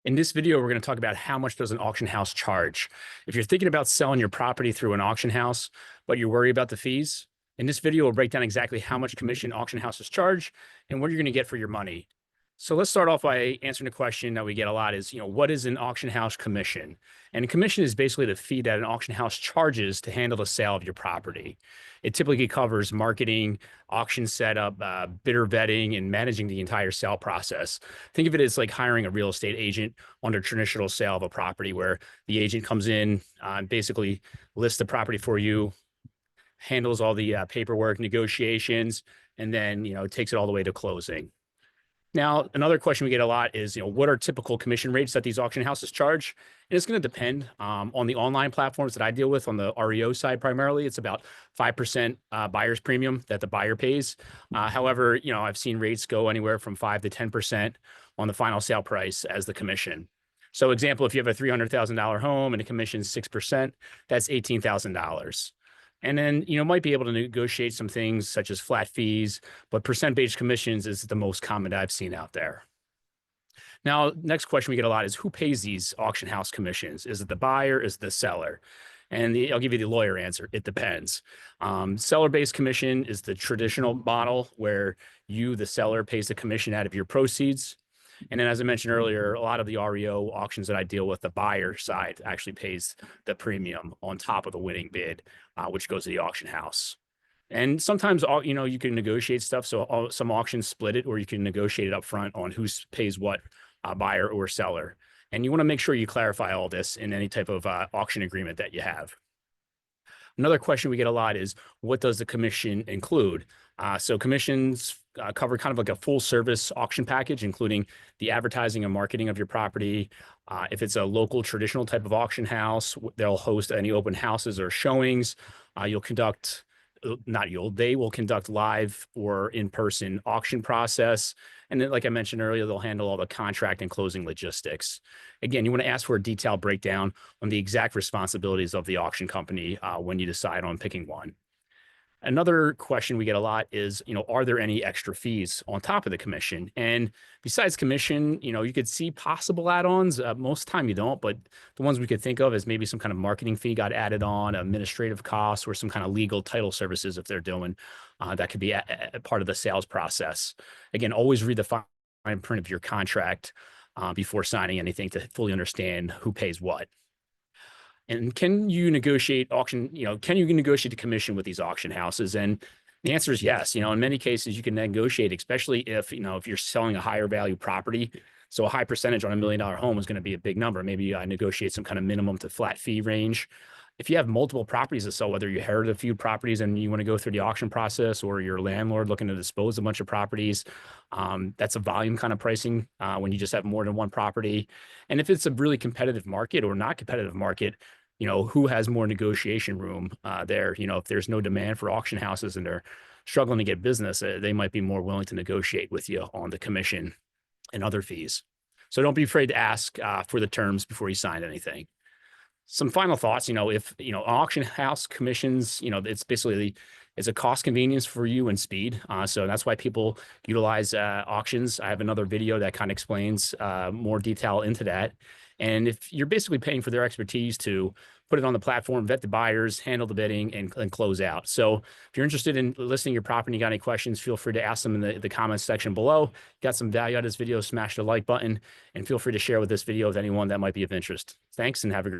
In this video, we're going to talk about how much does an auction house charge. If you're thinking about selling your property through an auction house, but you worry about the fees, in this video, we'll break down exactly how much commission auction houses charge and what you're going to get for your money. So let's start off by answering the question that we get a lot is, what is an auction house commission? And a commission is basically the fee that an auction house charges to handle the sale of your property. It typically covers marketing, auction setup, bidder vetting, and managing the entire sale process. Think of it as like hiring a real estate agent on a traditional sale of a property where the agent comes in, basically lists the property for you, handles all the paperwork, negotiations, and then, takes it all the way to closing. Now, another question we get a lot is, what are typical commission rates that these auction houses charge? And it's going to depend on the online platforms that I deal with on the REO side primarily. It's about 5% buyer's premium that the buyer pays. However, I've seen rates go anywhere from 5 to 10% on the final sale price as the commission. So example, if you have a $300,000 home and the commission is 6%, that's $18,000. And then, might be able to negotiate some things such as flat fees, but percent-based commissions is the most common that I've seen out there. Now, next question we get a lot is who pays these auction house commissions? Is it the buyer? Is it the seller? And I'll give you the lawyer answer. It depends. Seller-based commission is the traditional model where you, the seller, pays the commission out of your proceeds. And then, as I mentioned earlier, a lot of the REO auctions that I deal with, the buyer side actually pays the premium on top of the winning bid, which goes to the auction house. And sometimes, you can negotiate stuff. So some auctions split it, or you can negotiate it up front on who pays what, buyer or seller. And you want to make sure you clarify all this in any type of auction agreement that you have. Another question we get a lot is, what does the commission include? So commissions cover kind of like a full service auction package, including the advertising and marketing of your property. If it's a local traditional type of auction house, they'll host any open houses or showings. They will conduct live or in-person auction process. And then, like I mentioned earlier, they'll handle all the contract and closing logistics. Again, you want to ask for a detailed breakdown on the exact responsibilities of the auction company when you decide on picking one. Another question we get a lot is, are there any extra fees on top of the commission? And besides commission, you could see possible add-ons. Most of the time you don't, but the ones we could think of is maybe some kind of marketing fee got added on, administrative costs, or some kind of legal title services if they're doing. That could be a part of the sales process. Again, always read the fine print of your contract before signing anything to fully understand who pays what. And can you negotiate the commission with these auction houses? And the answer is yes. In many cases you can negotiate, especially if you're selling a higher value property. So a high percentage on $1 million home is going to be a big number. Maybe negotiate some kind of minimum to flat fee range. If you have multiple properties to sell, whether you inherit a few properties and you want to go through the auction process, or you're a landlord looking to dispose of a bunch of properties, that's a volume kind of pricing when you just have more than one property. And if it's a really competitive market or not competitive market, who has more negotiation room there? If there's no demand for auction houses and they're struggling to get business, they might be more willing to negotiate with you on the commission and other fees. So don't be afraid to ask for the terms before you sign anything. Some final thoughts, if, auction house commissions, it's basically, it's a cost convenience for you and speed. So that's why people utilize auctions. I have another video that kind of explains more detail into that. And if you're basically paying for their expertise to put it on the platform, vet the buyers, handle the bidding, and close out. So if you're interested in listing your property, you got any questions, feel free to ask them in the comments section below. Got some value out of this video, smash the like button, and feel free to share with this video with anyone that might be of interest. Thanks, and have a great